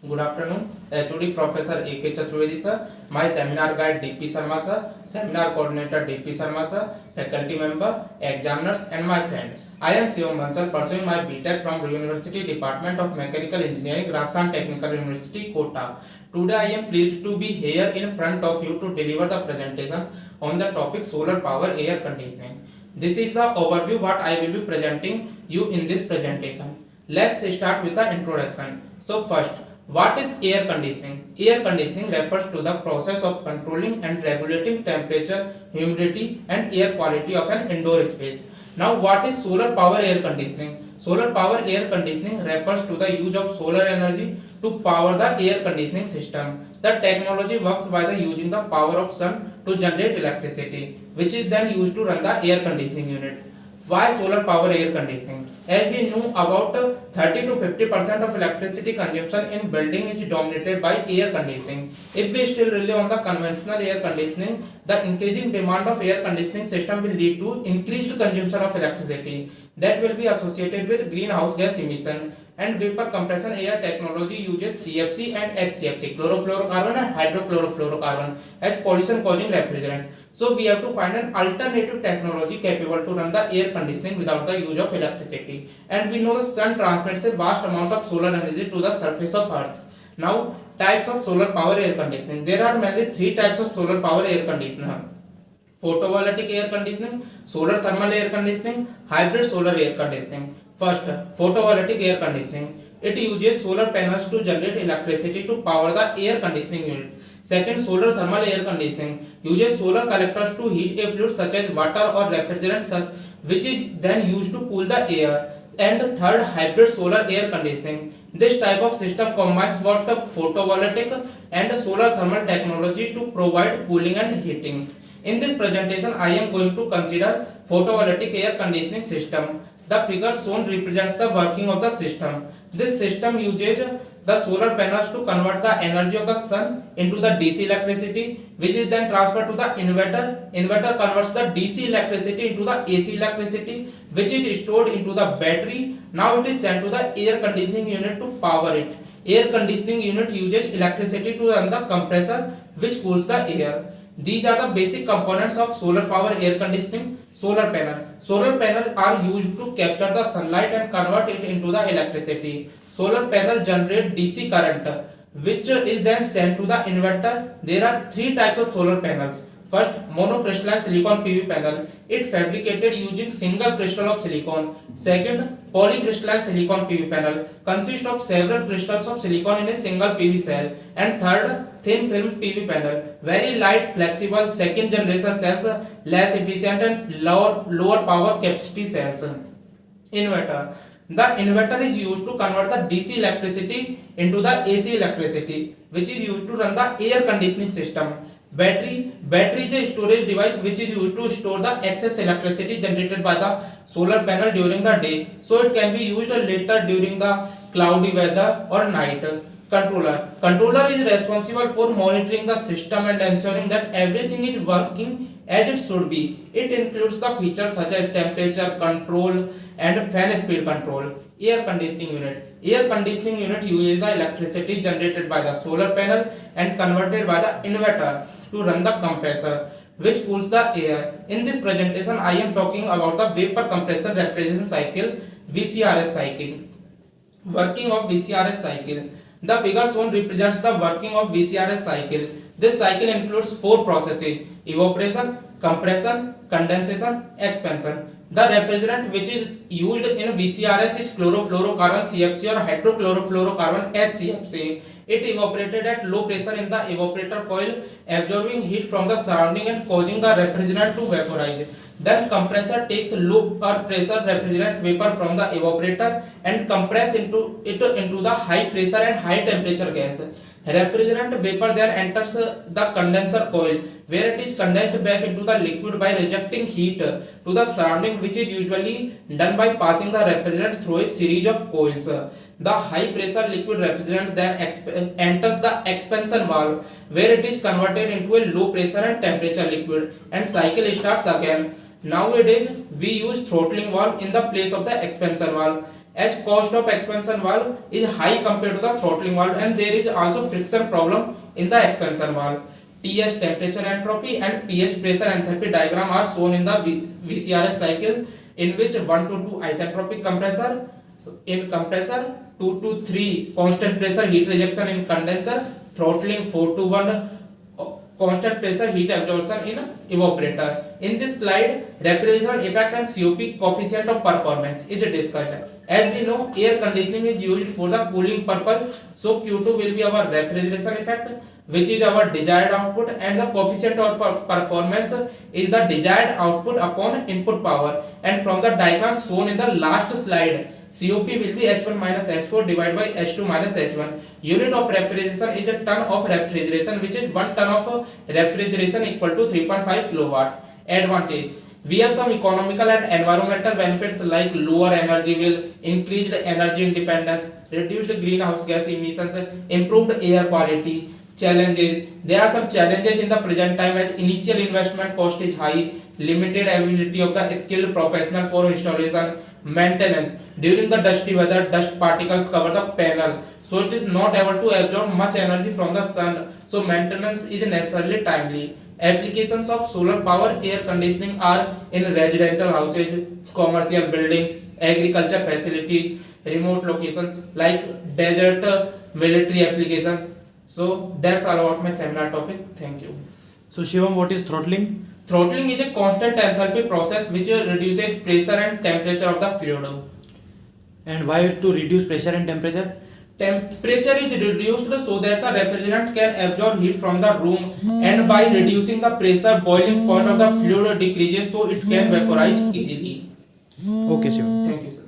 Good afternoon, HOD Professor A.K. Chaturvedi sir, my seminar guide D.P. Sharma sir, seminar coordinator D.P. Sharma sir, faculty member, examiners and my friend. I am Shivam Bansal pursuing my B.Tech from University Department of Mechanical Engineering, Rajasthan Technical University, Kota. Today I am pleased to be here in front of you to deliver the presentation on the topic solar power air conditioning. This is the overview what I will be presenting you in this presentation. Let's start with the introduction. So first, what is air conditioning? Air conditioning refers to the process of controlling and regulating temperature, humidity and air quality of an indoor space. Now what is solar power air conditioning? Solar power air conditioning refers to the use of solar energy to power the air conditioning system. The technology works by the using the power of sun to generate electricity, which is then used to run the air conditioning unit. Why solar power air conditioning? As we know, about 30 to 50% of electricity consumption in building is dominated by air conditioning. If we still rely on the conventional air conditioning, the increasing demand of air conditioning system will lead to increased consumption of electricity that will be associated with greenhouse gas emission. And vapor compression air technology uses CFC and HCFC, chlorofluorocarbon and hydrochlorofluorocarbon, as pollution causing refrigerants. So we have to find an alternative technology capable to run the air conditioning without the use of electricity. And we know the sun transmits a vast amount of solar energy to the surface of earth. Now, types of solar power air conditioning. There are mainly three types of solar power air conditioner: photovoltaic air conditioning, solar thermal air conditioning, hybrid solar air conditioning. First, photovoltaic air conditioning. It uses solar panels to generate electricity to power the air conditioning unit. Second, solar thermal air conditioning uses solar collectors to heat a fluid such as water or refrigerant, which is then used to cool the air. And third, hybrid solar air conditioning. This type of system combines both the photovoltaic and solar thermal technology to provide cooling and heating. In this presentation, I am going to consider photovoltaic air conditioning system. The figure shown represents the working of the system. This system uses the solar panels to convert the energy of the sun into the DC electricity, which is then transferred to the inverter. Inverter converts the DC electricity into the AC electricity, which is stored into the battery. Now it is sent to the air conditioning unit to power it. Air conditioning unit uses electricity to run the compressor, which cools the air. These are the basic components of solar power air conditioning. Solar panel. Solar panels are used to capture the sunlight and convert it into the electricity. Solar panel generate DC current, which is then sent to the inverter. There are three types of solar panels. First, monocrystalline silicon PV panel. It fabricated using single crystal of silicon. Second, polycrystalline silicon PV panel consists of several crystals of silicon in a single PV cell. And third, thin film PV panel, very light, flexible, second generation cells, less efficient and lower power capacity cells. Inverter. The inverter is used to convert the DC electricity into the AC electricity, which is used to run the air conditioning system. Battery is a storage device which is used to store the excess electricity generated by the solar panel during the day, so it can be used later during the cloudy weather or night. Controller is responsible for monitoring the system and ensuring that everything is working as it should be. It includes the features such as temperature control and fan speed control. Air conditioning unit. Air conditioning unit uses the electricity generated by the solar panel and converted by the inverter to run the compressor, which cools the air. In this presentation, I am talking about the vapor compression refrigeration cycle, VCRS cycle. Working of VCRS cycle. The figure shown represents the working of VCRS cycle. This cycle includes four processes: evaporation, compression, condensation, expansion. The refrigerant which is used in VCRS is chlorofluorocarbon CFC or hydrochlorofluorocarbon HCFC. It evaporated at low pressure in the evaporator coil, absorbing heat from the surrounding and causing the refrigerant to vaporize. Then compressor takes low pressure refrigerant vapor from the evaporator and compress into the high pressure and high temperature gas. Refrigerant vapor then enters the condenser coil, where it is condensed back into the liquid by rejecting heat to the surrounding, which is usually done by passing the refrigerant through a series of coils. The high pressure liquid refrigerant then enters the expansion valve, where it is converted into a low pressure and temperature liquid, and cycle starts again. Nowadays we use throttling valve in the place of the expansion valve. as cost of expansion valve is high compared to the throttling valve, and there is also friction problem in the expansion valve. TS temperature entropy and PS pressure enthalpy diagram are shown in the VCRS cycle, in which 1 to 2 isentropic compressor in compressor, 2 to 3 constant pressure heat rejection in condenser, throttling 4 to 1 constant pressure heat absorption in evaporator. In this slide, refrigeration effect and COP coefficient of performance is discussed. As we know, air conditioning is used for the cooling purpose, so Q2 will be our refrigeration effect, which is our desired output, and the coefficient of performance is the desired output upon input power. And from the diagram shown in the last slide, COP will be H1 minus H4 divided by H2 minus H1. Unit of refrigeration is a ton of refrigeration, which is 1 ton of refrigeration equal to 3.5 kilowatt. Advantage: we have some economical and environmental benefits like lower energy bill, increased energy independence, reduced greenhouse gas emissions, improved air quality. Challenges: there are some challenges in the present time, as initial investment cost is high, limited availability of the skilled professional for installation, maintenance. During the dusty weather, dust particles cover the panel, so it is not able to absorb much energy from the sun, so maintenance is necessarily timely. Applications of solar power air conditioning are in residential houses, commercial buildings, agriculture facilities, remote locations like desert, military applications. So that's all about my seminar topic. Thank you. So Shivam, what is throttling? Throttling is a constant enthalpy process which reduces pressure and temperature of the fluid. And why to reduce pressure and temperature? Temperature is reduced so that the refrigerant can absorb heat from the room, and by reducing the pressure, boiling point of the fluid decreases so it can vaporize easily. Okay, Shivam. Thank you, sir.